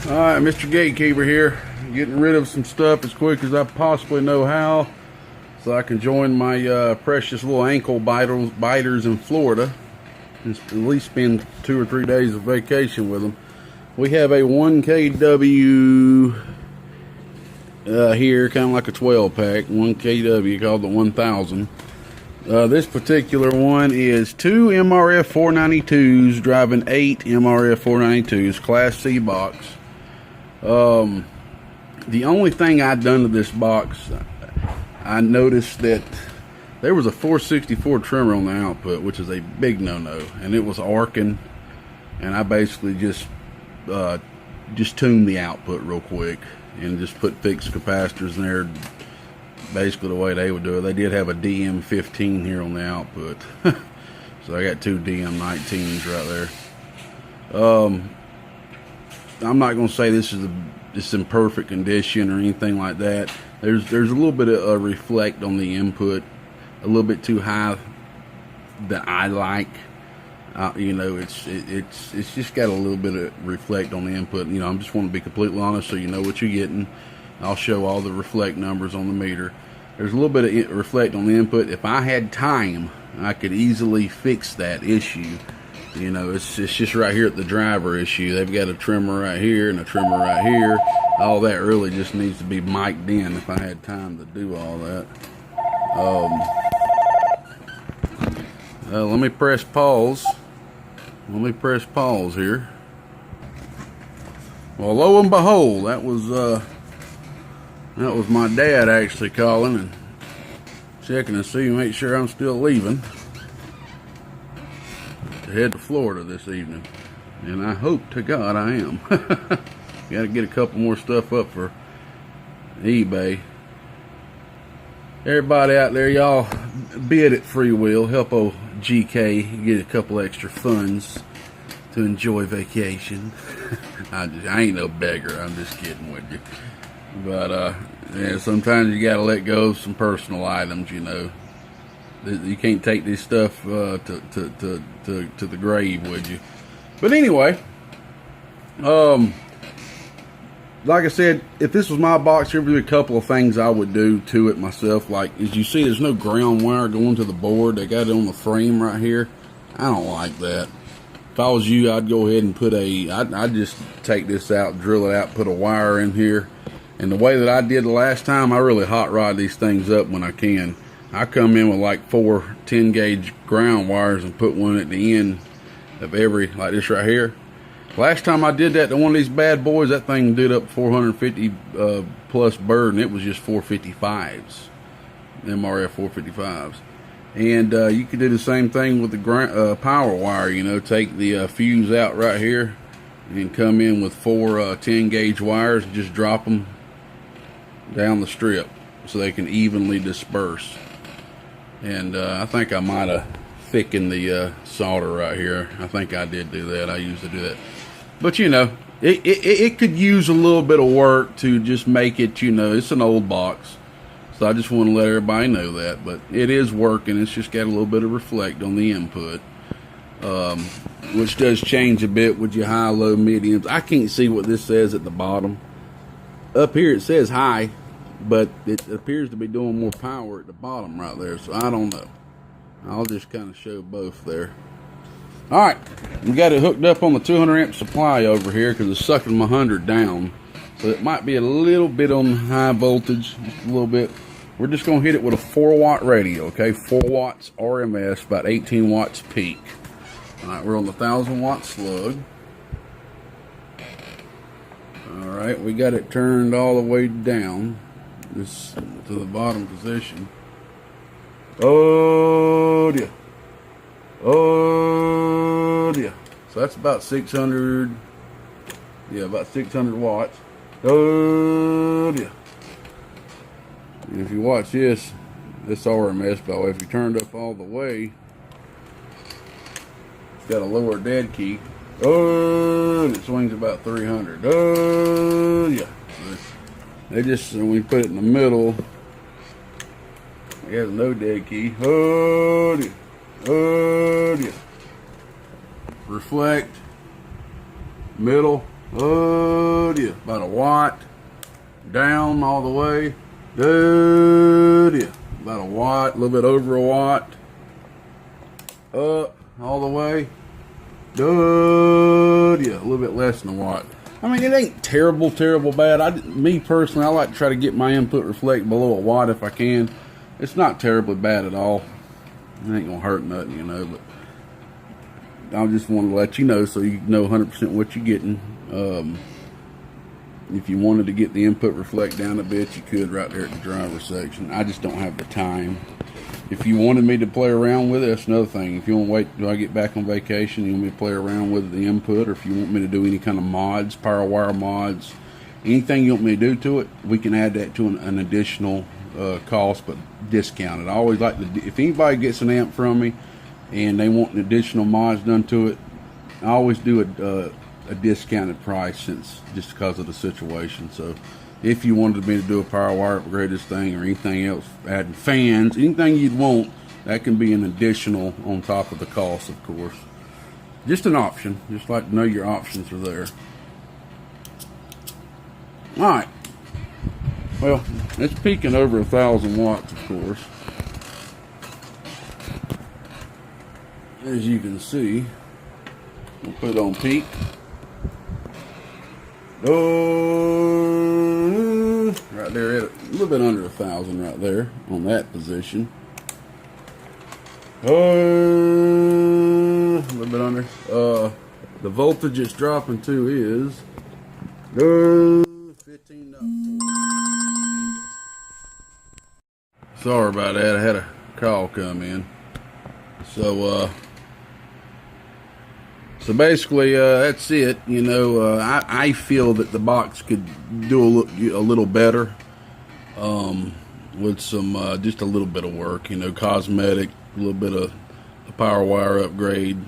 Alright, Mr. Gatekeeper here, getting rid of some stuff as quick as I possibly know how, so I can join my precious little ankle biters in Florida, and at least spend 2 or 3 days of vacation with them. We have a 1 kW here, kind of like a 12 pack, 1 kW called the 1000. This particular one is 2 MRF 492s driving 8 MRF 492s, Class C box. The only thing I'd done to this box, I noticed that there was a 464 trimmer on the output, which is a big no-no, and it was arcing, and I basically just tuned the output real quick and just put fixed capacitors in there, basically the way they would do it. They did have a DM15 here on the output, so I got 2 DM19s right there. I'm not going to say this is in perfect condition or anything like that. There's a little bit of reflect on the input, a little bit too high that I like. You know, it's just got a little bit of reflect on the input. You know, I just want to be completely honest so you know what you're getting. I'll show all the reflect numbers on the meter. There's a little bit of reflect on the input. If I had time, I could easily fix that issue. You know, it's just right here at the driver issue. They've got a trimmer right here and a trimmer right here. All that really just needs to be mic'd in if I had time to do all that. Let me press pause. Let me press pause here. Well, lo and behold, that was my dad actually calling and checking to see, make sure I'm still leaving to head to Florida this evening, and I hope to God I am. Got to get a couple more stuff up for eBay. Everybody out there, y'all bid at free will, help old GK get a couple extra funds to enjoy vacation. I ain't no beggar, I'm just kidding with you. But yeah, sometimes you gotta let go of some personal items, you know. You can't take this stuff to the grave, would you? But anyway, like I said, if this was my box, there would be a couple of things I would do to it myself. Like, as you see, there's no ground wire going to the board. They got it on the frame right here. I don't like that. If I was you, I'd go ahead and put I'd just take this out, drill it out, put a wire in here. And the way that I did the last time, I really hot rod these things up when I can. I come in with like 4 10 gauge ground wires and put one at the end of every, like this right here. Last time I did that to one of these bad boys, that thing did up 450 plus bird, and it was just 455s, MRF 455s. And you could do the same thing with the power wire. You know, take the fuse out right here and come in with 4 10 gauge wires and just drop them down the strip so they can evenly disperse. And I think I might have thickened the solder right here. I think I did do that. I used to do that. But you know, it could use a little bit of work to just make it, you know, it's an old box. So I just want to let everybody know that. But it is working. It's just got a little bit of reflect on the input. Which does change a bit with your high, low, mediums. I can't see what this says at the bottom. Up here it says high, but it appears to be doing more power at the bottom right there. So I don't know. I'll just kind of show both there. Alright, we got it hooked up on the 200 amp supply over here because it's sucking my 100 down. So it might be a little bit on high voltage, just a little bit. We're just going to hit it with a 4-watt radio, okay? 4 watts RMS, about 18 watts peak. Alright, we're on the 1000-watt slug. Alright, we got it turned all the way down this to the bottom position. Oh dear. Oh dear. So that's about 600. Yeah, about 600 watts. Oh dear. And if you watch this RMS, by the way, if you turned up all the way, it's got a lower dead key. Oh, and it swings about 300. Oh yeah. They just, when we put it in the middle, it has no dead key. Oh dear. Oh dear. Reflect, middle, Oh yeah, about a watt. Down all the way. Oh yeah, about a watt, a little bit over a watt. Up all the way. Oh yeah, a little bit less than a watt. I mean, it ain't terrible bad. Me personally, I like to try to get my input reflect below a watt if I can. It's not terribly bad at all. It ain't gonna hurt nothing, you know, but I just wanted to let you know so you know 100% what you're getting. If you wanted to get the input reflect down a bit, you could right there at the driver section. I just don't have the time. If you wanted me to play around with it, that's another thing. If you want to wait till I get back on vacation, you want me to play around with the input, or if you want me to do any kind of mods, power wire mods, anything you want me to do to it, we can add that to an additional cost, but discounted. I always like to, if anybody gets an amp from me and they want an additional mods done to it, I always do a discounted price, since just because of the situation. So if you wanted me to do a power wire upgrade this thing or anything else, adding fans, anything you'd want, that can be an additional on top of the cost, of course. Just an option. Just like to know your options are there. Alright. Well, it's peaking over 1,000 watts, of course. As you can see, we'll put it on peak. Oh, right there at a little bit under 1,000 right there on that position. Oh, a little bit under. The voltage it's dropping to is 15.4. Sorry about that. I had a call come in. So basically, that's it. You know, I feel that the box could do a little better with some just a little bit of work. You know, cosmetic, a little bit of a power wire upgrade,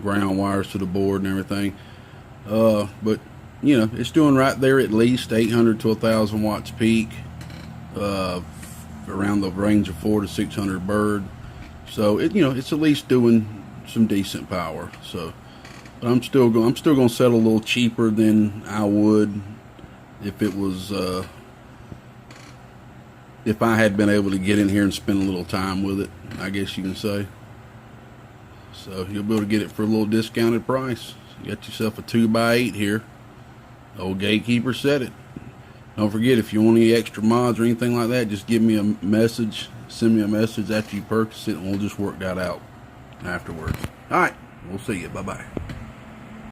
ground wires to the board and everything. But you know, it's doing right there at least 800 to 1,000 watts peak, around the range of 400 to 600 bird. So it, you know, it's at least doing some decent power. So. But I'm still going to settle a little cheaper than I would if it was if I had been able to get in here and spend a little time with it, I guess you can say. So you'll be able to get it for a little discounted price. You got yourself a 2x8 here. Old Gatekeeper said it. Don't forget, if you want any extra mods or anything like that, just give me a message. Send me a message after you purchase it, and we'll just work that out afterwards. All right, we'll see you. Bye-bye.